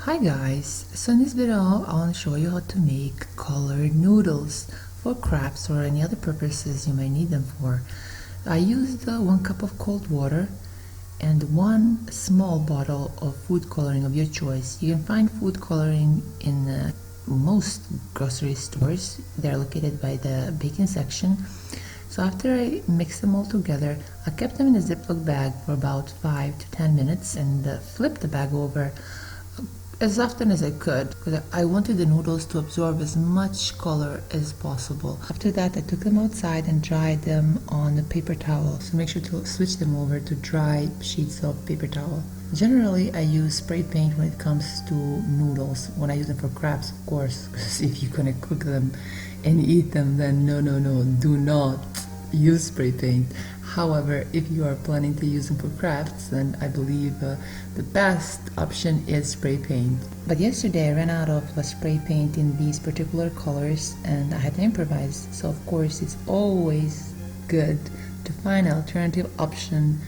Hi guys, so in this video I want to show you how to make colored noodles for crafts or any other purposes you might need them for. I used 1 cup of cold water and 1 small bottle of food coloring of your choice. You can find food coloring in most grocery stores. They're located by the baking section. So after I mixed them all together, I kept them in a Ziploc bag for about 5 to 10 minutes and flipped the bag over as often as I could because I wanted the noodles to absorb as much color as possible. After that, I took them outside and dried them on a paper towel. So make sure to switch them over to dry sheets of paper towel. Generally, I use spray paint when it comes to noodles. When I use them for crafts, of course, because if you're gonna cook them and eat them, then no, do not use spray paint. However, if you are planning to use them for crafts, then I believe the best option is spray paint. But yesterday I ran out of spray paint in these particular colors and I had to improvise. So of course it's always good to find an alternative option